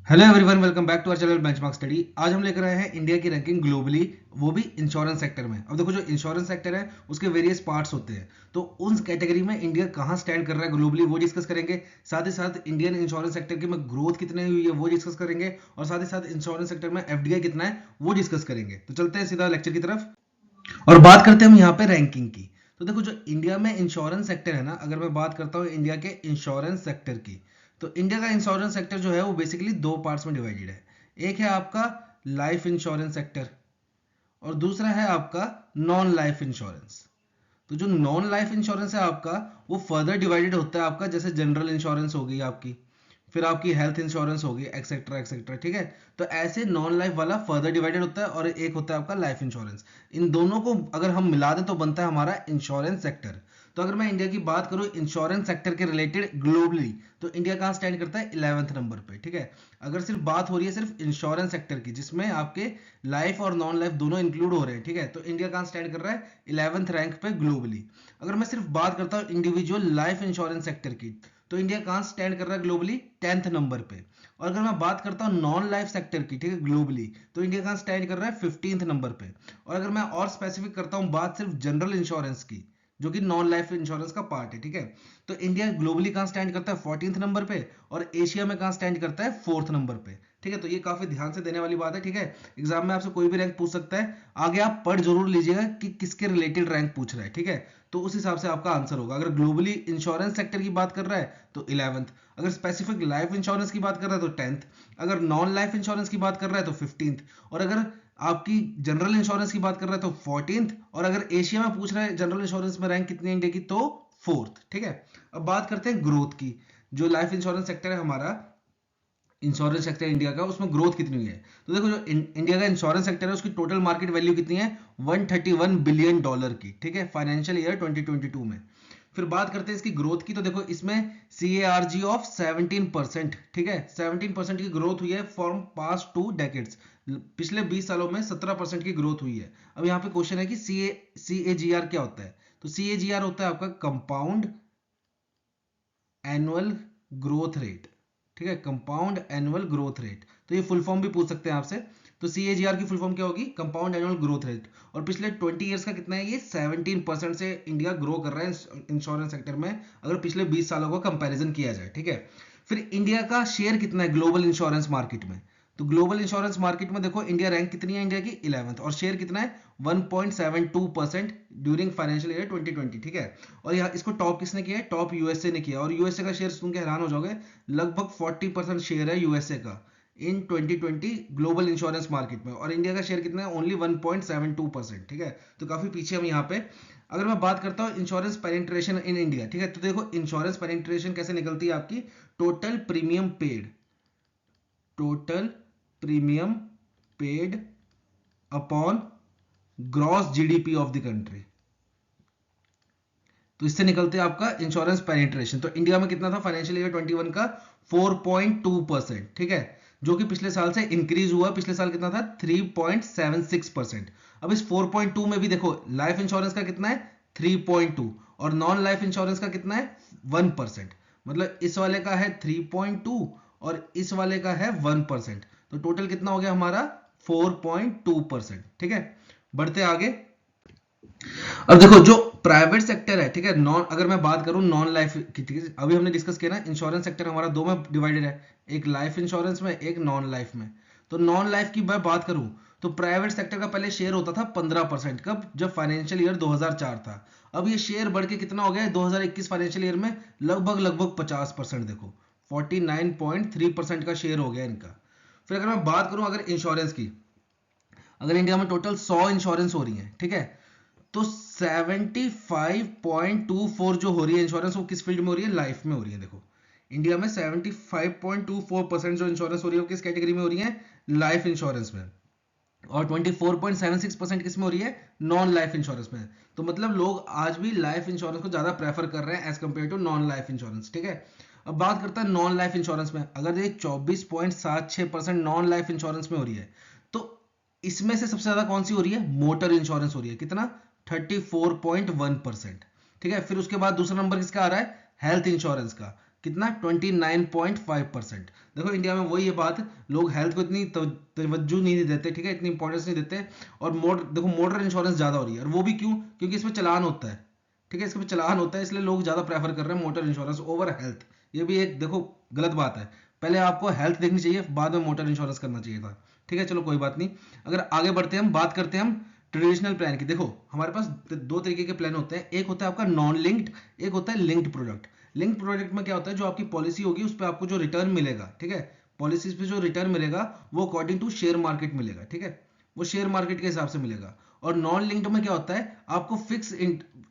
Hello everyone, welcome back to our channel benchmark study. आज हम लेकर आए हैं इंडिया की रैंकिंग ग्लोबली, वो भी इंश्योरेंस सेक्टर में। अब देखो, जो इंश्योरेंस सेक्टर है उसके वेरियस पार्ट्स होते हैं, तो उन कैटेगरी में इंडिया कहाँ स्टैंड कर रहा है ग्लोबली वो डिस्कस करेंगे। साथ ही साथ इंडियन इंश्योरेंस सेक्टर की में ग्रोथ कितनी हुई है वो डिस्कस करेंगे, और साथ ही साथ इंश्योरेंस सेक्टर में एफडीआई कितना है वो डिस्कस करेंगे। तो चलते हैं सीधा लेक्चर की तरफ और बात करते हैं हम यहाँ पे रैंकिंग की। तो देखो, जो इंडिया में इंश्योरेंस सेक्टर है ना, अगर मैं बात करता हूँ इंडिया के इंश्योरेंस सेक्टर की, तो इंडिया का इंश्योरेंस सेक्टर जो है वो बेसिकली दो पार्ट्स में डिवाइडेड है। एक है आपका लाइफ इंश्योरेंस सेक्टर और दूसरा है आपका नॉन लाइफ इंश्योरेंस। तो जो नॉन लाइफ इंश्योरेंस है आपका, वो फर्दर डिवाइडेड होता है आपका, जैसे जनरल इंश्योरेंस हो गई आपकी, फिर आपकी हेल्थ इंश्योरेंस होगी, एक्सेट्रा एक्सेट्रा। ठीक है, तो ऐसे नॉन लाइफ वाला फर्दर डिवाइडेड होता है और एक होता है आपका लाइफ इंश्योरेंस। इन दोनों को अगर हम मिला दें तो बनता है हमारा इंश्योरेंस सेक्टर। तो अगर मैं इंडिया की बात करूं इंश्योरेंस सेक्टर के रिलेटेड ग्लोबली, तो इंडिया कहां स्टैंड करता है 11वें नंबर पे। ठीक है, अगर सिर्फ बात हो रही है सिर्फ इंश्योरेंस सेक्टर की, जिसमें आपके लाइफ और नॉन लाइफ दोनों इंक्लूड हो रहे हैं, ठीक है, तो इंडिया कहां स्टैंड कर रहा है 11वें रैंक पे ग्लोबली। अगर मैं सिर्फ बात करता हूं इंडिविजुअल लाइफ इंश्योरेंस सेक्टर की, तो इंडिया कहां स्टैंड कर रहा है ग्लोबली 10th नंबर पे। और अगर मैं बात करता हूं नॉन लाइफ सेक्टर की, ठीक है, ग्लोबली, तो इंडिया कहां स्टैंड कर रहा है 15th नंबर पे। और अगर मैं और स्पेसिफिक करता हूं बात सिर्फ जनरल इंश्योरेंस की, जो कि नॉन लाइफ इंश्योरेंस का पार्ट है, ठीक है, तो इंडिया ग्लोबली कहां स्टैंड करता है 14th नंबर पे, और एशिया में कहां स्टैंड करता है 4th नंबर पे। ठीक है, तो ये काफी ध्यान से देने वाली बात है। ठीक है, एग्जाम में आपसे कोई भी रैंक पूछ सकता है, आगे आप पढ़ जरूर लीजिएगा कि किसके रिलेटेड रैंक पूछ रहा है। ठीक है, तो उस हिसाब से आपका आंसर होगा। अगर ग्लोबली इंश्योरेंस सेक्टर की बात कर रहा है तो 11th, अगर स्पेसिफिक लाइफ इंश्योरेंस की बात कर रहा है तो 10th, अगर नॉन लाइफ इंश्योरेंस की बात कर रहा है तो 15th, और अगर आपकी जनरल इंश्योरेंस की बात कर रहा है तो 14th, और अगर एशिया में पूछ रहा है जनरल इंश्योरेंस में रैंक कितनी है इंडिया की, तो 4th। ठीक है, अब बात करते हैं ग्रोथ की। जो लाइफ इंश्योरेंस सेक्टर है हमारा, इंश्योरेंस सेक्टर इंडिया का, उसमें ग्रोथ कितनी हुई है। तो देखो, जो इंडिया का इंश्योरेंस सेक्टर है उसकी टोटल मार्केट वैल्यू कितनी है 131 बिलियन डॉलर की। ठीक है, फाइनेंशियल ईयर 2022 में। फिर बात करते हैं इसकी ग्रोथ की, तो देखो इसमें CARG ऑफ 17%। ठीक है, 17% की ग्रोथ हुई है फ्रॉम पास्ट 2 डेकेड्स। पिछले 20 सालों में 17% की ग्रोथ हुई है। अब यहाँ पे क्वेश्चन है कि CAGR क्या होता है। तो CAGR होता है आपका कंपाउंड एनुअल ग्रोथ रेट। ठीक है, कंपाउंड एनुअल ग्रोथ रेट, तो ये फुल फॉर्म भी पूछ सकते हैं आपसे। तो CAGR की फुल फॉर्म क्या होगी, कंपाउंड एनुअल ग्रोथ रेट। और पिछले 20 ईयर्स का कितना है, ये 17% से इंडिया ग्रो कर रहा है इंश्योरेंस सेक्टर में, अगर पिछले 20 सालों का कंपैरिजन किया जाए। ठीक है, फिर इंडिया का शेयर कितना है ग्लोबल इंश्योरेंस मार्केट में। तो ग्लोबल इंश्योरेंस मार्केट में देखो इंडिया रैंक कितनी है, इंडिया की 11th, और शेयर कितना है 1.72% ड्यूरिंग फाइनेंशियल ईयर 2020। ठीक है, और यहाँ इसको टॉप किसने किया है, टॉप यूएसए ने किया, और यूएसए का शेयर सुन के हैरान हो जाओगे, लगभग 40% शेयर है यूएसए का इन 2020 ग्लोबल इंश्योरेंस मार्केट में, और इंडिया का शेयर कितना है ओनली 1.72%। ठीक है, तो काफी पीछे हम यहाँ पे। अगर मैं बात करता हूँ इंश्योरेंस पेनिट्रेशन इन इंडिया, ठीक है, तो देखो इंश्योरेंस पेनिट्रेशन कैसे निकलती है आपकी, total premium paid, total premium paid upon gross GDP of the country. तो इससे निकलते हैं आपका इंश्योरेंस पेनिट्रेशन। तो इंडिया में कितना था फाइनेंशियल ईयर 21 का 4.2%। ठीक है, जो कि पिछले साल से इंक्रीज हुआ, पिछले साल कितना था 3.76%। अब इस 4.2 में भी देखो लाइफ इंश्योरेंस का कितना है 3.2, और नॉन लाइफ इंश्योरेंस का कितना है 1%। मतलब इस वाले का है 3.2 और इस वाले का है 1%, तो टोटल कितना हो गया हमारा 4.2%। ठीक है, बढ़ते आगे। अब देखो जो प्राइवेट सेक्टर है, ठीक है, नॉन, अगर मैं बात करूं नॉन लाइफ की, ठीक है, अभी हमने डिस्कस किया ना इंश्योरेंस सेक्टर हमारा दो में डिवाइडेड है, एक लाइफ इंश्योरेंस में, एक नॉन लाइफ में। तो नॉन लाइफ की मैं बात करूं तो प्राइवेट सेक्टर का पहले शेयर होता था 15%, कब, जब फाइनेंशियल ईयर 2004 था। अब ये शेयर बढ़ के कितना हो गया है 2021 फाइनेंशियल ईयर में, लगभग लगभग 50%। देखो 49.3% का शेयर हो गया इनका। फिर अगर मैं बात करूं अगर इंश्योरेंस की, अगर इंडिया में टोटल 100 इंश्योरेंस हो रही है, ठीक है, तो 75.24 जो हो रही है इंश्योरेंस, वो किस फील्ड में हो रही है, लाइफ में हो रही है। देखो इंडिया में 75.24% जो इंश्योरेंस हो रही है वो किस कैटेगरी में हो रही है, लाइफ इंश्योरेंस में, और 24.76% किस में हो रही है, नॉन लाइफ इंश्योरेंस में। तो मतलब लोग आज भी लाइफ इंश्योरेंस को ज्यादा प्रेफर कर रहे हैं as compare to non life insurance. ठीक है, अब बात करता है नॉन लाइफ इंश्योरेंस में, अगर ये 24.76% नॉन लाइफ इंश्योरेंस में हो रही है, तो इसमें से सबसे ज्यादा कौन सी हो रही है, मोटर इंश्योरेंस हो रही है, कितना 34.1%। ठीक है, फिर उसके बाद दूसरा नंबर किसका आ रहा है, हेल्थ इंश्योरेंस का, कितना 29.5%। देखो इंडिया में वही ये बात, लोग हेल्थ को इतनी तवज्जो नहीं देते, ठीक है, इतनी इंपॉर्टेंस नहीं देते। और देखो मोटर इंश्योरेंस ज़्यादा हो रही है, और वो भी क्यों? क्योंकि इसमें चालान होता है, ठीक है, इसमें चालान होता है, इसलिए लोग ज़्यादा प्रेफर कर रहे हैं मोटर इंश्योरेंस ओवर हेल्थ। ये भी एक देखो गलत बात है, पहले आपको हेल्थ देखनी चाहिए, बाद में मोटर इंश्योरेंस करना चाहिए था, ठीक है। चलो कोई बात नहीं, अगर आगे बढ़ते हैं हम, बात करते हैं हम ट्रेडिशनल प्लान की। देखो हमारे पास दो तरीके के प्लान होते हैं, एक होता है आपका नॉन लिंक्ड, एक होता है लिंक्ड प्रोडक्ट। लिंक्ड प्रोडक्ट में क्या होता है, जो आपकी पॉलिसी होगी उस पर आपको जो रिटर्न मिलेगा, ठीक है, पॉलिसीज पे जो रिटर्न मिलेगा वो अकॉर्डिंग टू शेयर मार्केट मिलेगा, ठीक है, वो शेयर मार्केट के हिसाब से मिलेगा। और नॉन लिंक्ड में क्या होता है, आपको फिक्स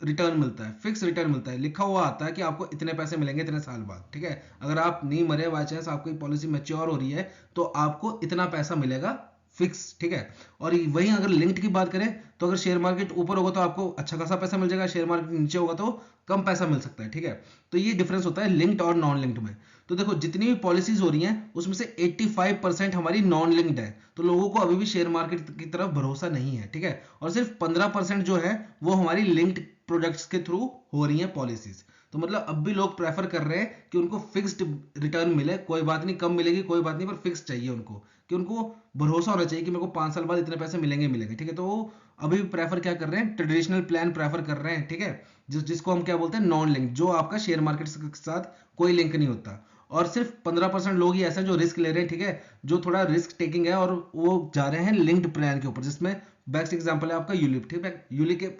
रिटर्न मिलता है, फिक्स रिटर्न मिलता है, लिखा हुआ आता है कि आपको इतने पैसे मिलेंगे इतने साल बाद, ठीक है। अगर आप नहीं मरे बाय चांस, आपकी पॉलिसी मैच्योर हो रही है, तो आपको इतना पैसा मिलेगा फिक्स, ठीक है। और वहीं अगर लिंक्ड की बात करें, तो अगर शेयर मार्केट ऊपर होगा तो आपको अच्छा खासा पैसा मिल जाएगा, शेयर मार्केट नीचे होगा तो कम पैसा मिल सकता है, ठीक है। तो ये डिफरेंस होता है लिंक्ड और नॉन लिंक्ड में। तो देखो जितनी भी पॉलिसीज हो रही हैं उसमें से 85% हमारी नॉन लिंक्ड है, तो लोगों को अभी भी शेयर मार्केट की तरफ भरोसा नहीं है, ठीक है। और सिर्फ 15% जो है वो हमारी लिंक्ड प्रोडक्ट्स के थ्रू हो रही है पॉलिसीज। तो मतलब अब भी लोग प्रेफर कर रहे हैं कि उनको फिक्स्ड रिटर्न मिले, कोई बात नहीं कम मिलेगी कोई बात नहीं, पर फिक्स चाहिए उनको, कि उनको भरोसा होना चाहिए कि मेरे को 5 साल बाद इतने पैसे मिलेंगे मिलेंगे, ठीक है। तो वो अभी भी प्रेफर क्या कर रहे हैं, ट्रेडिशनल प्लान प्रेफर कर रहे हैं, ठीक है, जिसको हम क्या बोलते हैं, नॉन लिंक, जो आपका शेयर मार्केट के साथ कोई लिंक नहीं होता। और सिर्फ 15% लोग ही ऐसे हैं जो रिस्क ले रहे हैं, ठीक है, जो थोड़ा रिस्क टेकिंग है, और वो जा रहे हैं लिंक्ड प्लान के ऊपर, जिसमें बेस्ट एग्जांपल है आपका यूलिप, ठीक है।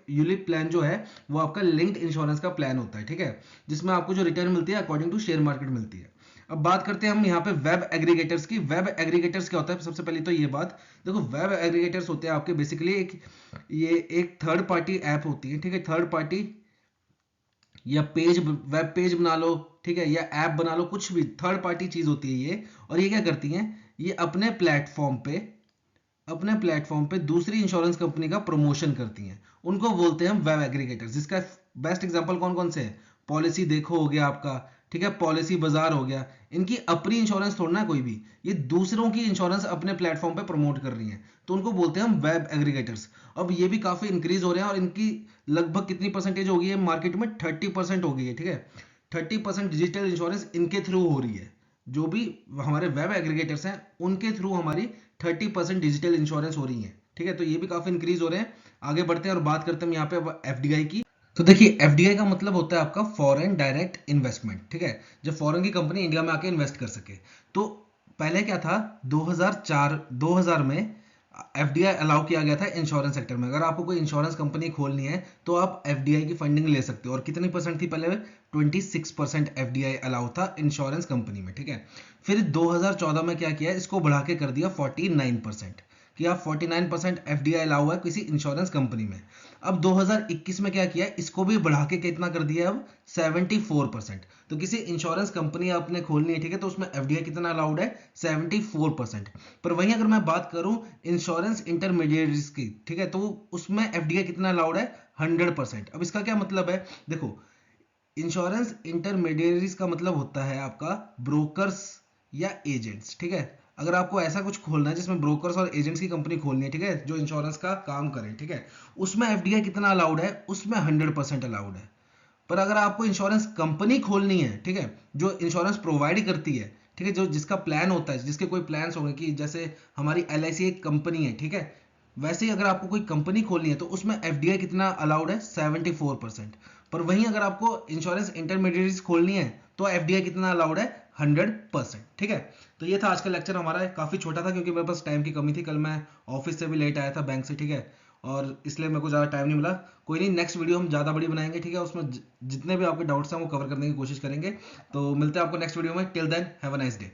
यूलिप प्लान जो है वो आपका लिंक्ड इंश्योरेंस का प्लान होता है, ठीक है, जिसमें आपको जो रिटर्न मिलती है अकॉर्डिंग टू शेयर मार्केट मिलती है। अब बात करते हैं हम यहाँ पे वेब एग्रीगेटर्स की। वेब एग्रीगेटर्स क्या होता है, सबसे पहले तो ये बात देखो, वेब एग्रीगेटर्स होते हैं आपके बेसिकली एक थर्ड पार्टी ऐप होती है, ठीक है, थर्ड पार्टी या वेब पेज बना लो, ठीक है, या ऐप बना लो, कुछ भी थर्ड पार्टी चीज होती है ये। और ये क्या करती हैं, ये अपने प्लेटफॉर्म पे दूसरी इंश्योरेंस कंपनी का प्रमोशन करती हैं, उनको बोलते हैं हम वेब एग्रीगेटर्स। जिसका बेस्ट एग्जांपल कौन कौन से है, पॉलिसी देखो हो गया आपका, ठीक है, पॉलिसी बाजार हो गया। इनकी अपनी इंश्योरेंस थोड़ी ना कोई भी, ये दूसरों की इंश्योरेंस अपने प्लेटफॉर्म पे प्रमोट कर रही हैं, तो उनको बोलते हैं हम वेब एग्रीगेटर्स। अब ये भी काफी इंक्रीज हो रहे हैं, और इनकी लगभग कितनी परसेंटेज हो गई है मार्केट में, 30% हो गई है, ठीक है, 30% डिजिटल इंश्योरेंस इनके थ्रू हो रही है। जो भी हमारे वेब एग्रीगेटर्स हैं उनके थ्रू हमारी 30% डिजिटल इंश्योरेंस हो रही है, ठीक है। तो ये भी काफी इंक्रीज हो रहे हैं। आगे बढ़ते हैं और बात करते हैं यहाँ पे एफडीआई की। तो देखिए एफडीआई का मतलब होता है आपका फॉरेन डायरेक्ट इन्वेस्टमेंट, ठीक है, जब फॉरेन की कंपनी इंडिया में आके इन्वेस्ट कर सके। तो पहले क्या था, 2000 में एफडीआई अलाउ किया गया था इंश्योरेंस सेक्टर में। अगर आपको कोई इंश्योरेंस कंपनी खोलनी है तो आप एफडीआई की फंडिंग ले सकते हो। और कितनी परसेंट थी पहले, 26% एफडीआई अलाउ था इंश्योरेंस कंपनी में, ठीक है। फिर 2014 में क्या किया, इसको बढ़ा के कर दिया 49%, कि आप 49% एफडीआई अलाउ है किसी इंश्योरेंस कंपनी में। अब 2021 में क्या किया, इसको भी बढ़ा के कितना कर दिया, अब 74%। तो किसी इंश्योरेंस कंपनी आपने खोलनी है, ठीक है, तो उसमें एफडीआई कितना अलाउड है, 74%। पर वहीं अगर मैं बात करूं इंश्योरेंस इंटरमीडिएटरीज की, ठीक है, तो उसमें एफडीआई कितना अलाउड है, 100%। अब इसका क्या मतलब है, देखो इंश्योरेंस इंटरमीडिएटरीज का मतलब होता है आपका ब्रोकर्स या एजेंट्स, ठीक है। अगर आपको ऐसा कुछ खोलना है जिसमें ब्रोकर्स और एजेंट्स की कंपनी खोलनी है, ठीक है, जो इंश्योरेंस का काम करें, ठीक है, उसमें एफडीआई कितना अलाउड है, उसमें 100% अलाउड है। पर अगर आपको इंश्योरेंस कंपनी खोलनी है, ठीक है, जो इंश्योरेंस प्रोवाइड करती है, ठीक है, जो जिसका प्लान होता है, जिसके कोई प्लान्स होंगे, कि जैसे हमारी एलआईसी एक कंपनी है, ठीक है, वैसे ही अगर आपको कोई कंपनी खोलनी है तो उसमें एफडीआई कितना अलाउड है, 74%। पर वहीं अगर आपको इंश्योरेंस इंटरमीडिएटरीज खोलनी है तो एफडीआई कितना अलाउड है, 100%, ठीक है। तो ये था आज का लेक्चर हमारा, काफी छोटा था क्योंकि मेरे पास टाइम की कमी थी, कल मैं ऑफिस से भी लेट आया था बैंक से, ठीक है, और इसलिए मेरे को ज़्यादा टाइम नहीं मिला। कोई नहीं, नेक्स्ट वीडियो हम ज़्यादा बड़ी बनाएंगे, ठीक है, उसमें जितने भी आपके डाउट्स हैं वो कवर करने की कोशिश करेंगे। तो मिलते हैं आपको नेक्स्ट वीडियो में, till then have a nice day.